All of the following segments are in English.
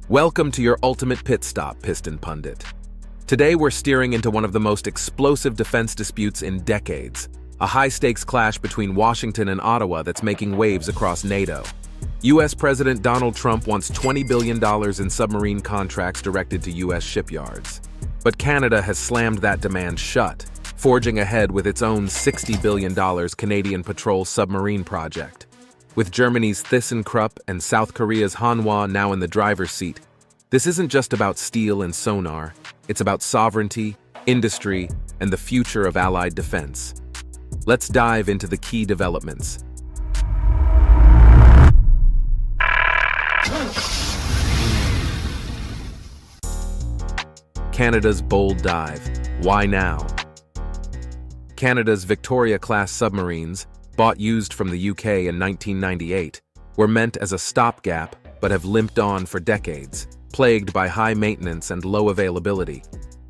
Welcome to your ultimate pit stop, Piston Pundit. Today we're steering into one of the most explosive defense disputes in decades, a high-stakes clash between Washington and Ottawa that's making waves across NATO. U.S. President Donald Trump wants $20 billion in submarine contracts directed to U.S. shipyards. But Canada has slammed that demand shut, forging ahead with its own $60 billion Canadian patrol submarine project. With Germany's ThyssenKrupp and South Korea's Hanwha now in the driver's seat, this isn't just about steel and sonar, it's about sovereignty, industry, and the future of Allied defense. Let's dive into the key developments. Canada's bold dive. Why now? Canada's Victoria-class submarines, bought used from the UK in 1998, were meant as a stopgap but have limped on for decades, plagued by high maintenance and low availability,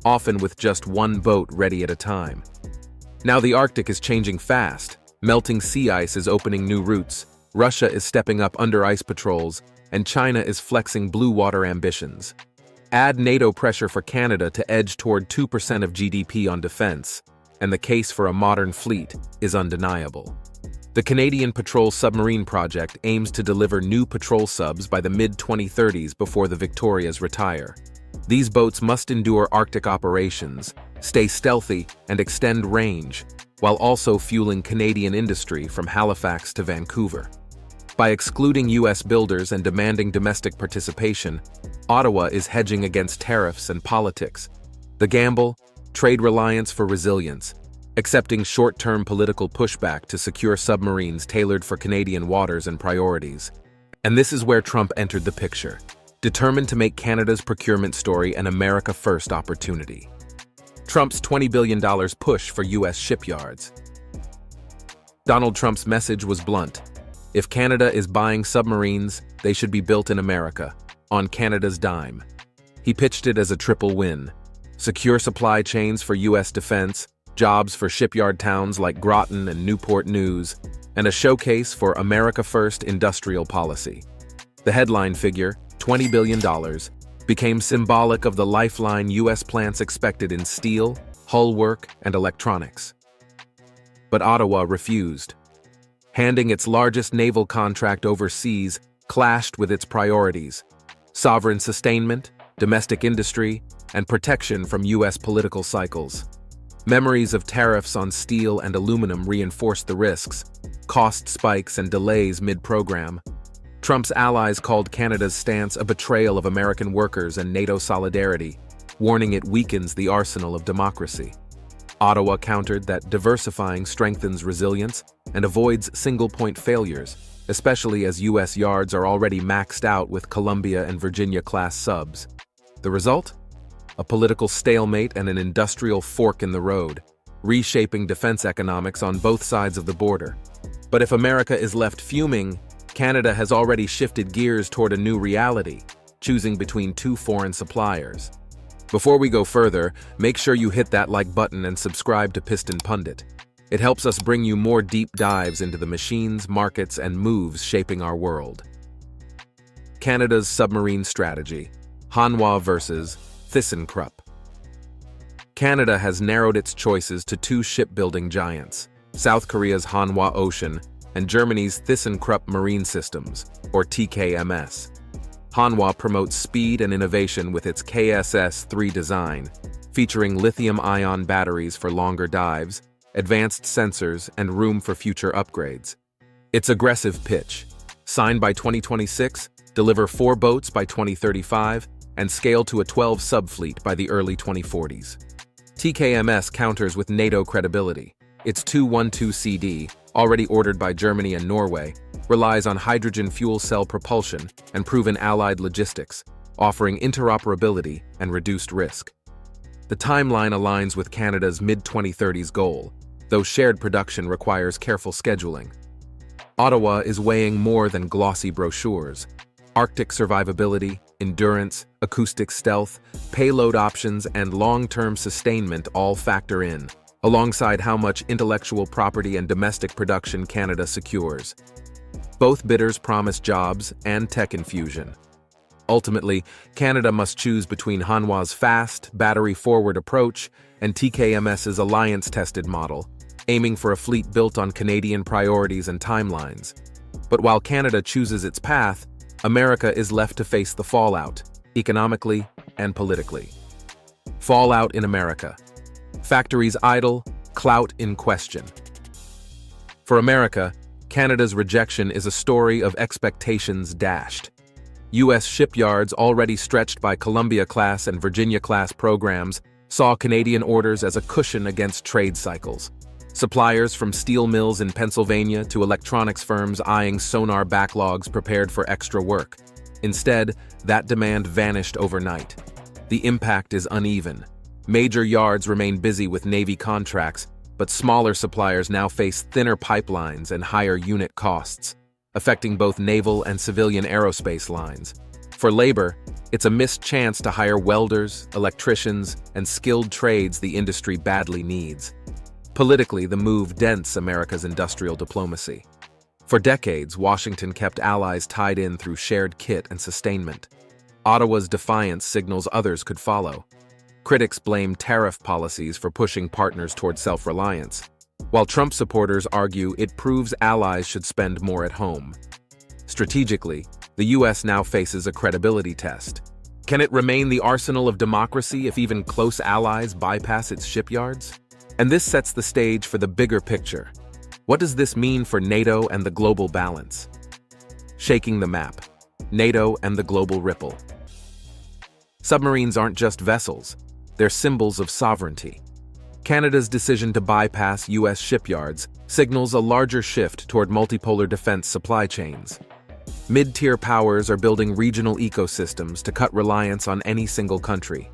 often with just one boat ready at a time. Now the Arctic is changing fast, melting sea ice is opening new routes, Russia is stepping up under ice patrols, and China is flexing blue water ambitions. Add NATO pressure for Canada to edge toward 2% of GDP on defense, and the case for a modern fleet is undeniable. The Canadian Patrol Submarine Project aims to deliver new patrol subs by the mid-2030s before the Victorias retire. These boats must endure Arctic operations, stay stealthy, and extend range, while also fueling Canadian industry from Halifax to Vancouver. By excluding U.S. builders and demanding domestic participation, Ottawa is hedging against tariffs and politics. The gamble? Trade reliance for resilience, accepting short-term political pushback to secure submarines tailored for Canadian waters and priorities. And this is where Trump entered the picture, determined to make Canada's procurement story an America First opportunity. Trump's $20 billion push for U.S. shipyards. Donald Trump's message was blunt. If Canada is buying submarines, they should be built in America, on Canada's dime. He pitched it as a triple win: secure supply chains for U.S. defense, jobs for shipyard towns like Groton and Newport News, and a showcase for America First industrial policy. The headline figure, $20 billion, became symbolic of the lifeline U.S. plants expected in steel, hull work, and electronics. But Ottawa refused. Handing its largest naval contract overseas clashed with its priorities: sovereign sustainment, domestic industry, and protection from U.S. political cycles. Memories of tariffs on steel and aluminum reinforced the risks, cost spikes and delays mid-program. Trump's allies called Canada's stance a betrayal of American workers and NATO solidarity, warning it weakens the arsenal of democracy. Ottawa countered that diversifying strengthens resilience and avoids single-point failures, especially as U.S. yards are already maxed out with Columbia and Virginia-class subs. The result? A political stalemate and an industrial fork in the road, reshaping defense economics on both sides of the border. But if America is left fuming, Canada has already shifted gears toward a new reality, choosing between two foreign suppliers. Before we go further, make sure you hit that like button and subscribe to Piston Pundit. It helps us bring you more deep dives into the machines, markets, and moves shaping our world. Canada's submarine strategy: Hanwha versus ThyssenKrupp. Canada has narrowed its choices to two shipbuilding giants, South Korea's Hanwha Ocean and Germany's ThyssenKrupp Marine Systems, or TKMS. Hanwha promotes speed and innovation with its KSS-3 design, featuring lithium-ion batteries for longer dives, advanced sensors, and room for future upgrades. Its aggressive pitch: sign by 2026, deliver 4 boats by 2035, and scale to a 12 subfleet by the early 2040s. TKMS counters with NATO credibility. Its 212CD, already ordered by Germany and Norway, relies on hydrogen fuel cell propulsion and proven Allied logistics, offering interoperability and reduced risk. The timeline aligns with Canada's mid-2030s goal, though shared production requires careful scheduling. Ottawa is weighing more than glossy brochures. Arctic survivability, endurance, acoustic stealth, payload options, and long-term sustainment all factor in, alongside how much intellectual property and domestic production Canada secures. Both bidders promise jobs and tech infusion. Ultimately, Canada must choose between Hanwha's fast, battery-forward approach and TKMS's alliance-tested model, aiming for a fleet built on Canadian priorities and timelines. But while Canada chooses its path, America is left to face the fallout, economically and politically. Fallout in America. Factories idle, clout in question. For America, Canada's rejection is a story of expectations dashed. U.S. shipyards, already stretched by Columbia-class and Virginia-class programs, saw Canadian orders as a cushion against trade cycles. Suppliers from steel mills in Pennsylvania to electronics firms eyeing sonar backlogs prepared for extra work. Instead, that demand vanished overnight. The impact is uneven. Major yards remain busy with Navy contracts, but smaller suppliers now face thinner pipelines and higher unit costs, affecting both naval and civilian aerospace lines. For labor, it's a missed chance to hire welders, electricians, and skilled trades the industry badly needs. Politically, the move dents America's industrial diplomacy. For decades, Washington kept allies tied in through shared kit and sustainment. Ottawa's defiance signals others could follow. Critics blame tariff policies for pushing partners toward self-reliance, while Trump supporters argue it proves allies should spend more at home. Strategically, the U.S. now faces a credibility test. Can it remain the arsenal of democracy if even close allies bypass its shipyards? And this sets the stage for the bigger picture. What does this mean for NATO and the global balance? Shaking the map. NATO and the global ripple. Submarines aren't just vessels. They're symbols of sovereignty. Canada's decision to bypass U.S. shipyards signals a larger shift toward multipolar defense supply chains. Mid-tier powers are building regional ecosystems to cut reliance on any single country.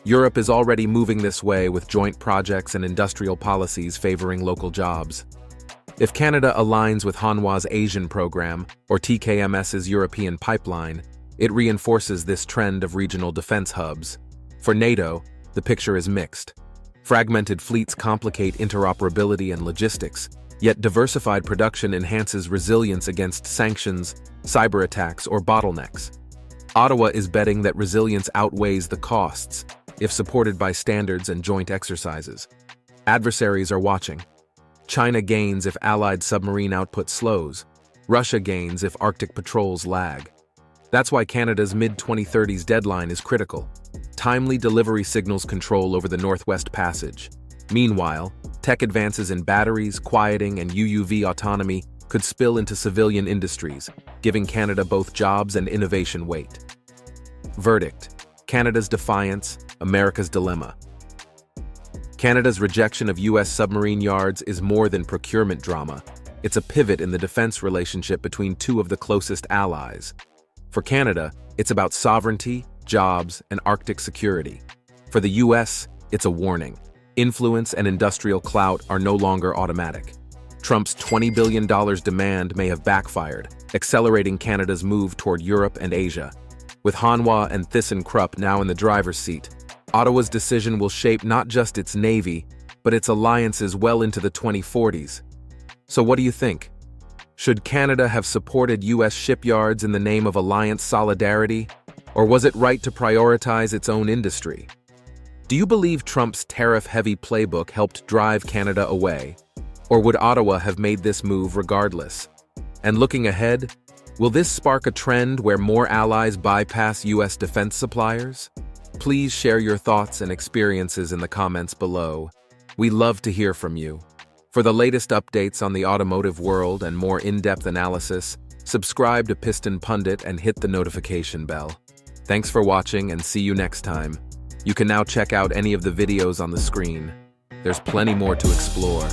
Europe is already moving this way with joint projects and industrial policies favoring local jobs. If Canada aligns with Hanwha's Asian program or TKMS's European pipeline, it reinforces this trend of regional defense hubs. For NATO, the picture is mixed. Fragmented fleets complicate interoperability and logistics, yet diversified production enhances resilience against sanctions, cyber attacks, or bottlenecks. Ottawa is betting that resilience outweighs the costs, if supported by standards and joint exercises. Adversaries are watching. China gains if Allied submarine output slows. Russia gains if Arctic patrols lag. That's why Canada's mid-2030s deadline is critical. Timely delivery signals control over the Northwest Passage. Meanwhile, tech advances in batteries, quieting, and UUV autonomy could spill into civilian industries, giving Canada both jobs and innovation weight. Verdict: Canada's defiance, America's dilemma. Canada's rejection of U.S. submarine yards is more than procurement drama. It's a pivot in the defense relationship between two of the closest allies. For Canada, it's about sovereignty, jobs, and Arctic security. For the U.S., it's a warning. Influence and industrial clout are no longer automatic. Trump's $20 billion demand may have backfired, accelerating Canada's move toward Europe and Asia. With Hanwha and ThyssenKrupp now in the driver's seat, Ottawa's decision will shape not just its navy, but its alliances well into the 2040s. So what do you think? Should Canada have supported U.S. shipyards in the name of alliance solidarity, or was it right to prioritize its own industry? Do you believe Trump's tariff-heavy playbook helped drive Canada away, or would Ottawa have made this move regardless? And looking ahead, will this spark a trend where more allies bypass U.S. defense suppliers? Please share your thoughts and experiences in the comments below. We love to hear from you. For the latest updates on the automotive world and more in-depth analysis, subscribe to Piston Pundit and hit the notification bell. Thanks for watching and see you next time. You can now check out any of the videos on the screen. There's plenty more to explore.